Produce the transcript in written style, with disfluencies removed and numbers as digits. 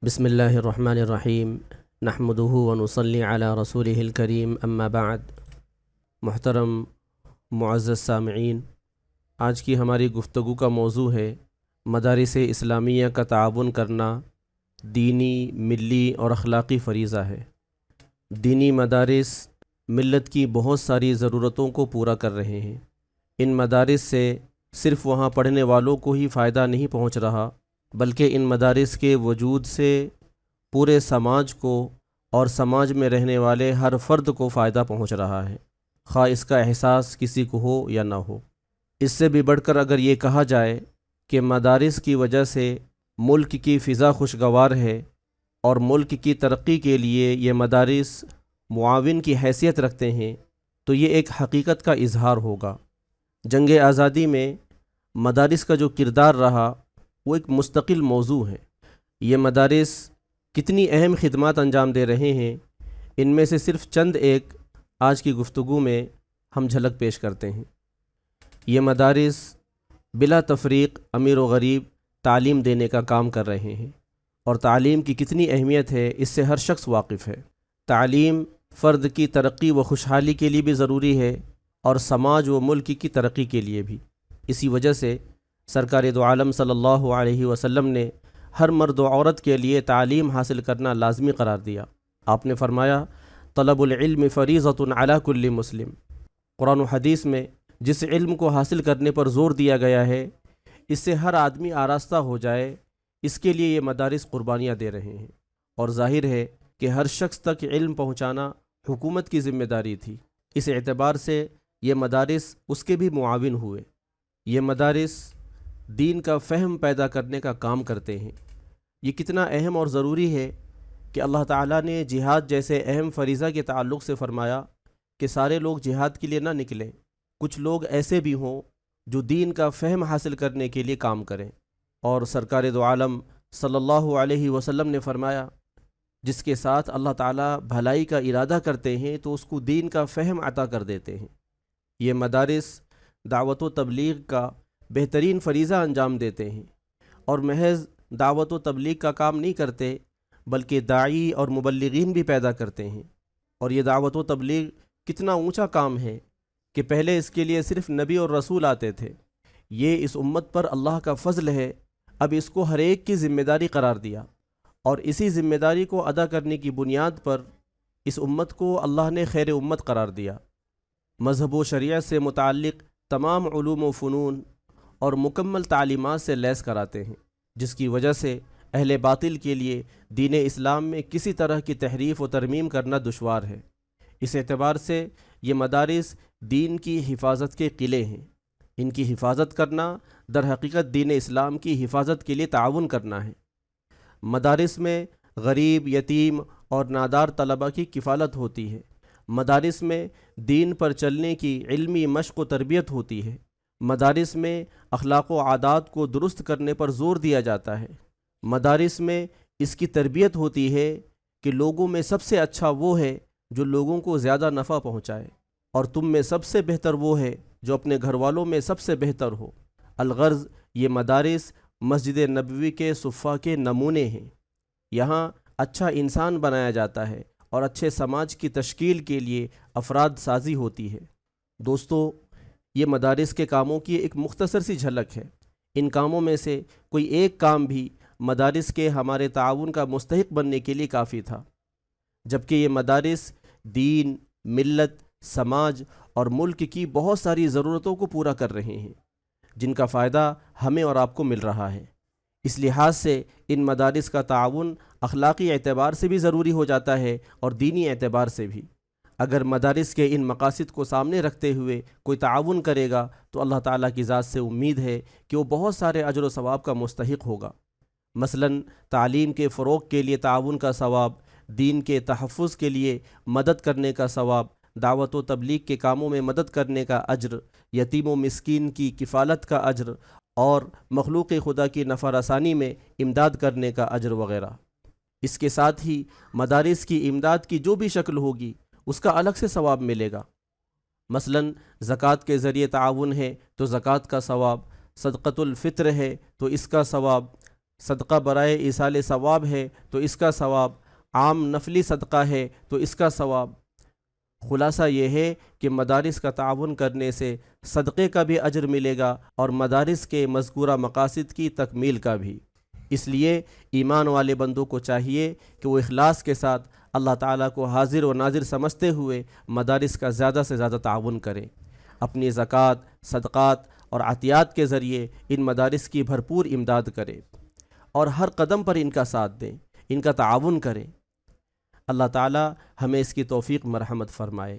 بسم اللہ الرحمن الرحیم نحمدہ ونصلی علی رسولہ الکریم اما بعد۔ محترم معزز سامعین، آج کی ہماری گفتگو کا موضوع ہے مدارس اسلامیہ کا تعاون کرنا دینی، ملی اور اخلاقی فریضہ ہے۔ دینی مدارس ملت کی بہت ساری ضرورتوں کو پورا کر رہے ہیں۔ ان مدارس سے صرف وہاں پڑھنے والوں کو ہی فائدہ نہیں پہنچ رہا، بلکہ ان مدارس کے وجود سے پورے سماج کو اور سماج میں رہنے والے ہر فرد کو فائدہ پہنچ رہا ہے، خواہ اس کا احساس کسی کو ہو یا نہ ہو۔ اس سے بھی بڑھ کر اگر یہ کہا جائے کہ مدارس کی وجہ سے ملک کی فضا خوشگوار ہے اور ملک کی ترقی کے لیے یہ مدارس معاون کی حیثیت رکھتے ہیں، تو یہ ایک حقیقت کا اظہار ہوگا۔ جنگ آزادی میں مدارس کا جو کردار رہا وہ ایک مستقل موضوع ہے۔ یہ مدارس کتنی اہم خدمات انجام دے رہے ہیں، ان میں سے صرف چند ایک آج کی گفتگو میں ہم جھلک پیش کرتے ہیں۔ یہ مدارس بلا تفریق امیر و غریب تعلیم دینے کا کام کر رہے ہیں، اور تعلیم کی کتنی اہمیت ہے اس سے ہر شخص واقف ہے۔ تعلیم فرد کی ترقی و خوشحالی کے لیے بھی ضروری ہے اور سماج و ملک کی ترقی کے لیے بھی۔ اسی وجہ سے سرکار دو عالم صلی اللہ علیہ وسلم نے ہر مرد و عورت کے لیے تعلیم حاصل کرنا لازمی قرار دیا۔ آپ نے فرمایا، طلب العلم فریضۃ علی کل مسلم۔ قرآن و حدیث میں جس علم کو حاصل کرنے پر زور دیا گیا ہے، اس سے ہر آدمی آراستہ ہو جائے، اس کے لیے یہ مدارس قربانیاں دے رہے ہیں، اور ظاہر ہے کہ ہر شخص تک علم پہنچانا حکومت کی ذمہ داری تھی۔ اس اعتبار سے یہ مدارس اس کے بھی معاون ہوئے۔ یہ مدارس دین کا فہم پیدا کرنے کا کام کرتے ہیں۔ یہ کتنا اہم اور ضروری ہے کہ اللہ تعالیٰ نے جہاد جیسے اہم فریضہ کے تعلق سے فرمایا کہ سارے لوگ جہاد کے لیے نہ نکلیں، کچھ لوگ ایسے بھی ہوں جو دین کا فہم حاصل کرنے کے لیے کام کریں۔ اور سرکار دو عالم صلی اللہ علیہ وسلم نے فرمایا، جس کے ساتھ اللہ تعالیٰ بھلائی کا ارادہ کرتے ہیں تو اس کو دین کا فہم عطا کر دیتے ہیں۔ یہ مدارس دعوت و تبلیغ کا بہترین فریضہ انجام دیتے ہیں، اور محض دعوت و تبلیغ کا کام نہیں کرتے بلکہ داعی اور مبلغین بھی پیدا کرتے ہیں۔ اور یہ دعوت و تبلیغ کتنا اونچا کام ہے کہ پہلے اس کے لیے صرف نبی اور رسول آتے تھے۔ یہ اس امت پر اللہ کا فضل ہے، اب اس کو ہر ایک کی ذمہ داری قرار دیا، اور اسی ذمہ داری کو ادا کرنے کی بنیاد پر اس امت کو اللہ نے خیر امت قرار دیا۔ مذہب و شریعت سے متعلق تمام علوم و فنون اور مکمل تعلیمات سے لیس کراتے ہیں، جس کی وجہ سے اہل باطل کے لیے دین اسلام میں کسی طرح کی تحریف و ترمیم کرنا دشوار ہے۔ اس اعتبار سے یہ مدارس دین کی حفاظت کے قلعے ہیں۔ ان کی حفاظت کرنا در حقیقت دین اسلام کی حفاظت کے لیے تعاون کرنا ہے۔ مدارس میں غریب، یتیم اور نادار طلبہ کی کفالت ہوتی ہے۔ مدارس میں دین پر چلنے کی علمی مشق و تربیت ہوتی ہے۔ مدارس میں اخلاق و عادات کو درست کرنے پر زور دیا جاتا ہے۔ مدارس میں اس کی تربیت ہوتی ہے کہ لوگوں میں سب سے اچھا وہ ہے جو لوگوں کو زیادہ نفع پہنچائے، اور تم میں سب سے بہتر وہ ہے جو اپنے گھر والوں میں سب سے بہتر ہو۔ الغرض یہ مدارس مسجد نبوی کے صفحہ کے نمونے ہیں۔ یہاں اچھا انسان بنایا جاتا ہے اور اچھے سماج کی تشکیل کے لیے افراد سازی ہوتی ہے۔ دوستو، یہ مدارس کے کاموں کی ایک مختصر سی جھلک ہے۔ ان کاموں میں سے کوئی ایک کام بھی مدارس کے ہمارے تعاون کا مستحق بننے کے لیے کافی تھا، جبکہ یہ مدارس دین، ملت، سماج اور ملک کی بہت ساری ضرورتوں کو پورا کر رہے ہیں، جن کا فائدہ ہمیں اور آپ کو مل رہا ہے۔ اس لحاظ سے ان مدارس کا تعاون اخلاقی اعتبار سے بھی ضروری ہو جاتا ہے اور دینی اعتبار سے بھی۔ اگر مدارس کے ان مقاصد کو سامنے رکھتے ہوئے کوئی تعاون کرے گا تو اللہ تعالیٰ کی ذات سے امید ہے کہ وہ بہت سارے اجر و ثواب کا مستحق ہوگا۔ مثلاً تعلیم کے فروغ کے لیے تعاون کا ثواب، دین کے تحفظ کے لیے مدد کرنے کا ثواب، دعوت و تبلیغ کے کاموں میں مدد کرنے کا اجر، یتیم و مسکین کی کفالت کا اجر، اور مخلوق خدا کی نفع رسانی میں امداد کرنے کا اجر وغیرہ۔ اس کے ساتھ ہی مدارس کی امداد کی جو بھی شکل ہوگی اس کا الگ سے ثواب ملے گا۔ مثلاً زکوٰۃ کے ذریعے تعاون ہے تو زکوٰۃ کا ثواب، صدقۃ الفطر ہے تو اس کا ثواب، صدقہ برائے ایصال ثواب ہے تو اس کا ثواب، عام نفلی صدقہ ہے تو اس کا ثواب۔ خلاصہ یہ ہے کہ مدارس کا تعاون کرنے سے صدقے کا بھی اجر ملے گا اور مدارس کے مذکورہ مقاصد کی تکمیل کا بھی۔ اس لیے ایمان والے بندوں کو چاہیے کہ وہ اخلاص کے ساتھ اللہ تعالیٰ کو حاضر و ناظر سمجھتے ہوئے مدارس کا زیادہ سے زیادہ تعاون کریں، اپنی زکوٰۃ، صدقات اور عطیات کے ذریعے ان مدارس کی بھرپور امداد کریں اور ہر قدم پر ان کا ساتھ دیں، ان کا تعاون کریں۔ اللہ تعالیٰ ہمیں اس کی توفیق مرحمت فرمائے۔